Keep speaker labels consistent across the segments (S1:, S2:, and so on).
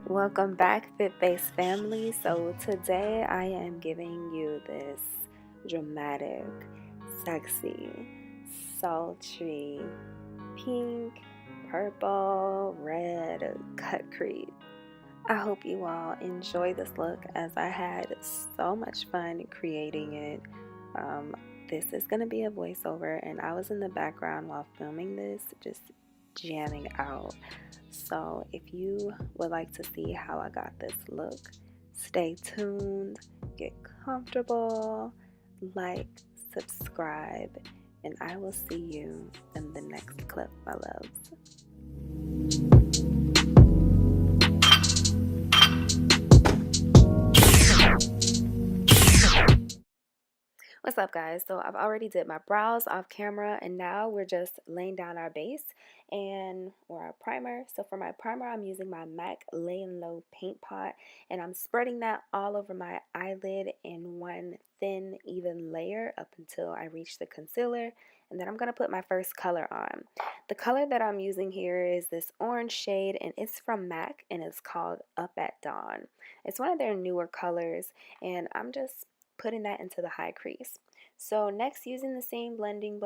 S1: Welcome back, Fit Base family. So today I am giving you this dramatic, sexy, sultry, pink, purple, red cut crease. I hope you all enjoy this look as I had so much fun creating it. Um, this is going to be a voiceover, and I was in the background while filming this, just jamming out. So if you would like to see how I got this look, stay tuned, get comfortable, like, subscribe, and I will see you in the next clip, my loves. What's up, guys? So I've already did my brows off camera, and now we're just laying down our base or our primer. So for my primer, I'm using my MAC Layin Low paint pot, and I'm spreading that all over my eyelid in one thin, even layer up until I reach the concealer. And then I'm going to put my first color on. The color that I'm using here is this orange shade, and it's from MAC, and it's called Up at Dawn. It's one of their newer colors, and I'm just putting that into the high crease. So next, using the same blending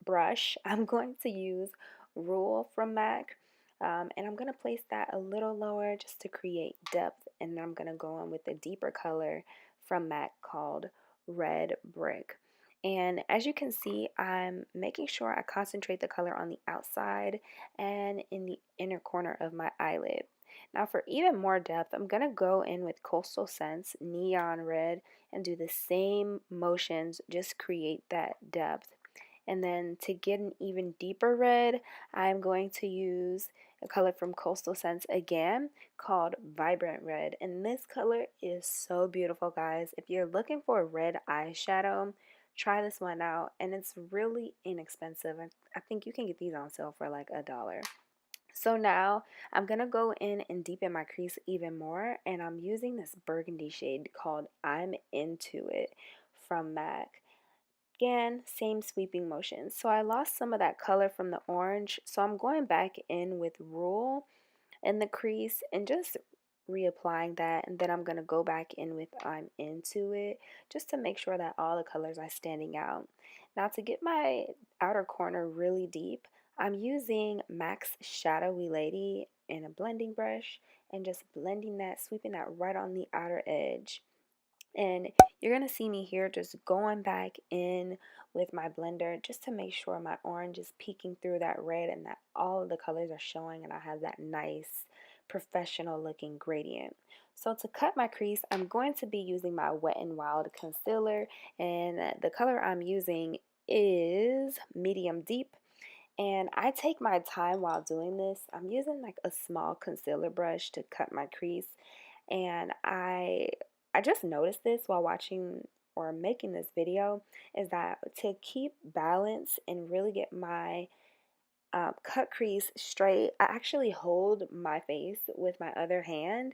S1: brush, I'm going to use Rule from MAC, and I'm going to place that a little lower just to create depth, and then I'm going to go on with a deeper color from MAC called Red Brick. And as you can see, I'm making sure I concentrate the color on the outside and in the inner corner of my eyelid. Now for even more depth, I'm going to go in with Coastal Scents Neon Red and do the same motions, just create that depth. And then to get an even deeper red, I'm going to use a color from Coastal Scents again called Vibrant Red. And this color is so beautiful, guys. If you're looking for a red eyeshadow, try this one out. And it's really inexpensive. I think you can get these on sale for like $1. So now I'm going to go in and deepen my crease even more, and I'm using this burgundy shade called I'm Into It from MAC. Again, same sweeping motion. So I lost some of that color from the orange, so I'm going back in with Rule in the crease and just reapplying that, and then I'm going to go back in with I'm Into It just to make sure that all the colors are standing out. Now to get my outer corner really deep, I'm using MAC's Shadowy Lady in a blending brush and just blending that, sweeping that right on the outer edge. And you're going to see me here just going back in with my blender just to make sure my orange is peeking through that red and that all of the colors are showing and I have that nice professional looking gradient. So to cut my crease, I'm going to be using my Wet n Wild concealer, and the color I'm using is medium deep. And I take my time while doing this. I'm using like a small concealer brush to cut my crease, and I just noticed this while watching or making this video, is that to keep balance and really get my cut crease straight, I actually hold my face with my other hand,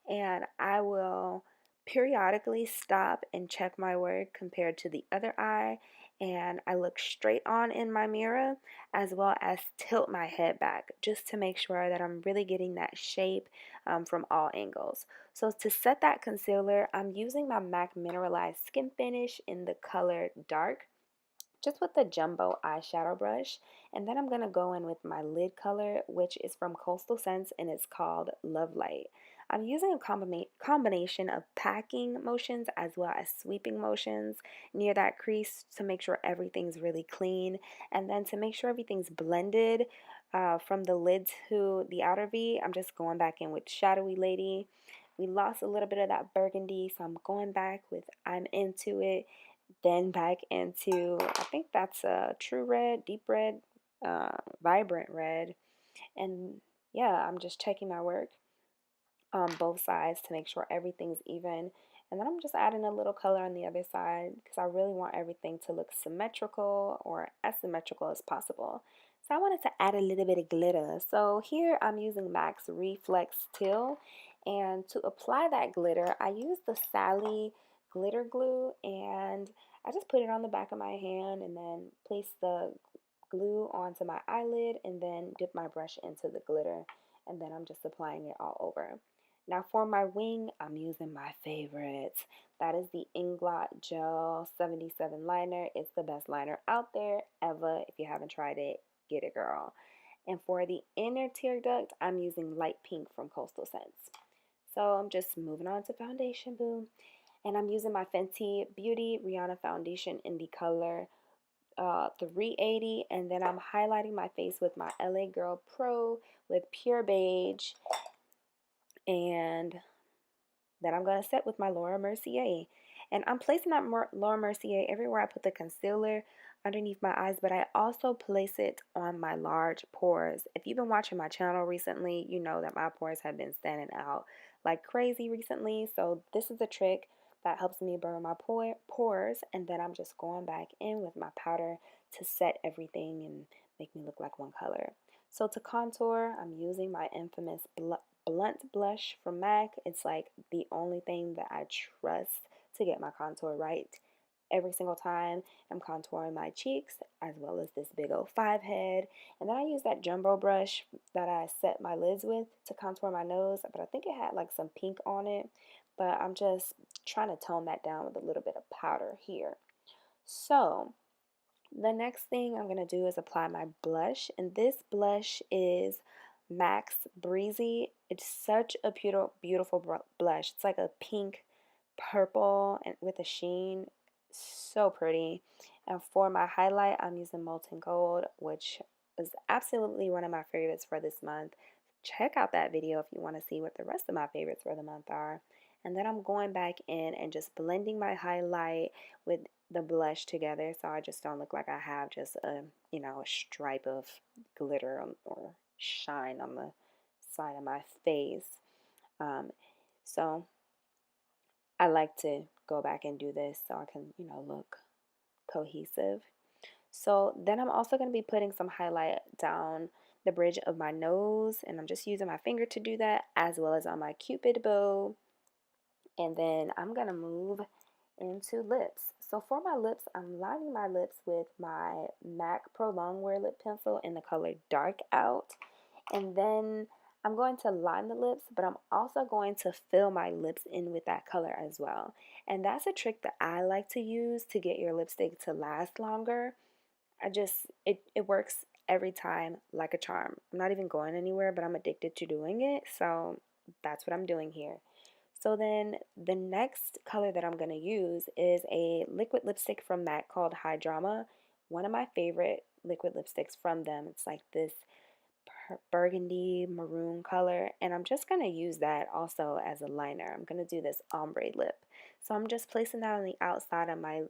S1: and I will periodically stop and check my work compared to the other eye, and I look straight on in my mirror as well as tilt my head back just to make sure that I'm really getting that shape from all angles. So to set that concealer, I'm using my MAC Mineralize Skinfinish in the color Dark, just with the jumbo eyeshadow brush, and then I'm going to go in with my lid color, which is from Coastal Scents, and it's called Love Light. I'm using a combination of packing motions as well as sweeping motions near that crease to make sure everything's really clean, and then to make sure everything's blended from the lid to the outer V, I'm just going back in with Shadowy Lady. We lost a little bit of that burgundy, so I'm going back with I'm Into It, then back into, I think that's a true red, deep red, vibrant red. And yeah, I'm just checking my work on both sides to make sure everything's even. And then I'm just adding a little color on the other side because I really want everything to look symmetrical or as symmetrical as possible. So I wanted to add a little bit of glitter. So here I'm using MAC's Reflex Teal. And to apply that glitter, I use the Sally glitter glue, and I just put it on the back of my hand and then place the glue onto my eyelid and then dip my brush into the glitter, and then I'm just applying it all over. Now for my wing, I'm using my favorites. That is the Inglot Gel 77 liner. It's the best liner out there ever. If you haven't tried it, get it, girl. And for the inner tear duct, I'm using light pink from Coastal Scents. So I'm just moving on to foundation, boo. And I'm using my Fenty Beauty Rihanna foundation in the color 380. And then I'm highlighting my face with my LA Girl Pro with Pure Beige. And then I'm going to set with my Laura Mercier. And I'm placing that Laura Mercier everywhere I put the concealer underneath my eyes, but I also place it on my large pores. If you've been watching my channel recently, you know that my pores have been standing out like crazy recently. So this is a trick that helps me burn my pores, and then I'm just going back in with my powder to set everything and make me look like one color. So to contour, I'm using my infamous blunt blush from MAC. It's like the only thing that I trust to get my contour right every single time. I'm contouring my cheeks as well as this big old 5 head. And then I use that jumbo brush that I set my lids with to contour my nose, but I think it had like some pink on it. But I'm just trying to tone that down with a little bit of powder here. So the next thing I'm going to do is apply my blush, and this blush is MAC's Breezy. It's such a beautiful blush. It's like a pink purple and with a sheen. So pretty. And for my highlight, I'm using Molten Gold, which is absolutely one of my favorites for this month. Check out that video if you want to see what the rest of my favorites for the month are. And then I'm going back in and just blending my highlight with the blush together, so I just don't look like I have just a, you know, a stripe of glitter or shine on the side of my face. So I like to go back and do this so I can, you know, look cohesive. So then I'm also going to be putting some highlight down the bridge of my nose, and I'm just using my finger to do that, as well as on my cupid bow. And then I'm going to move into lips. So for my lips, I'm lining my lips with my MAC Pro Longwear lip pencil in the color Dark Out. And then I'm going to line the lips, but I'm also going to fill my lips in with that color as well. And that's a trick that I like to use to get your lipstick to last longer. It works every time like a charm. I'm not even going anywhere, but I'm addicted to doing it. So that's what I'm doing here. So then the next color that I'm going to use is a liquid lipstick from MAC called High Drama. One of my favorite liquid lipsticks from them. It's like this burgundy maroon color, and I'm just going to use that also as a liner. I'm going to do this ombre lip. So I'm just placing that on the outside of my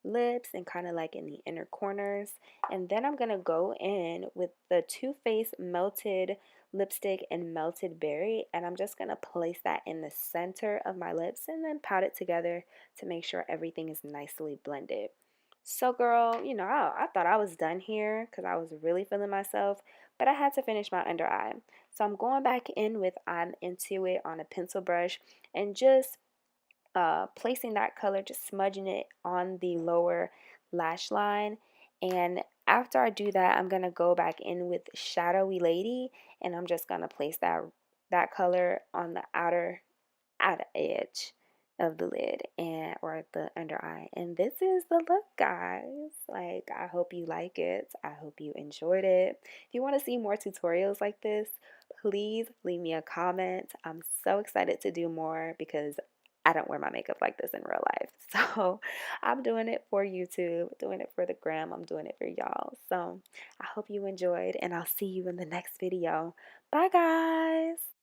S1: lips and kind of like in the inner corners, and then I'm gonna go in with the Too Faced Melted Lipstick and Melted Berry, and I'm just gonna place that in the center of my lips and then pat it together to make sure everything is nicely blended. So girl, you know, I thought I was done here because I was really feeling myself, but I had to finish my under eye. So I'm going back in with I'm Into It on a pencil brush and just placing that color, just smudging it on the lower lash line. And after I do that, I'm going to go back in with Shadowy Lady, and I'm just going to place that color on the outer edge of the lid and or the under eye. And this is the look, guys. Like, I hope you like it. I hope you enjoyed it. If you want to see more tutorials like this, please leave me a comment. I'm so excited to do more because I don't wear my makeup like this in real life. So I'm doing it for YouTube, doing it for the gram, I'm doing it for y'all. So I hope you enjoyed, and I'll see you in the next video. Bye, guys.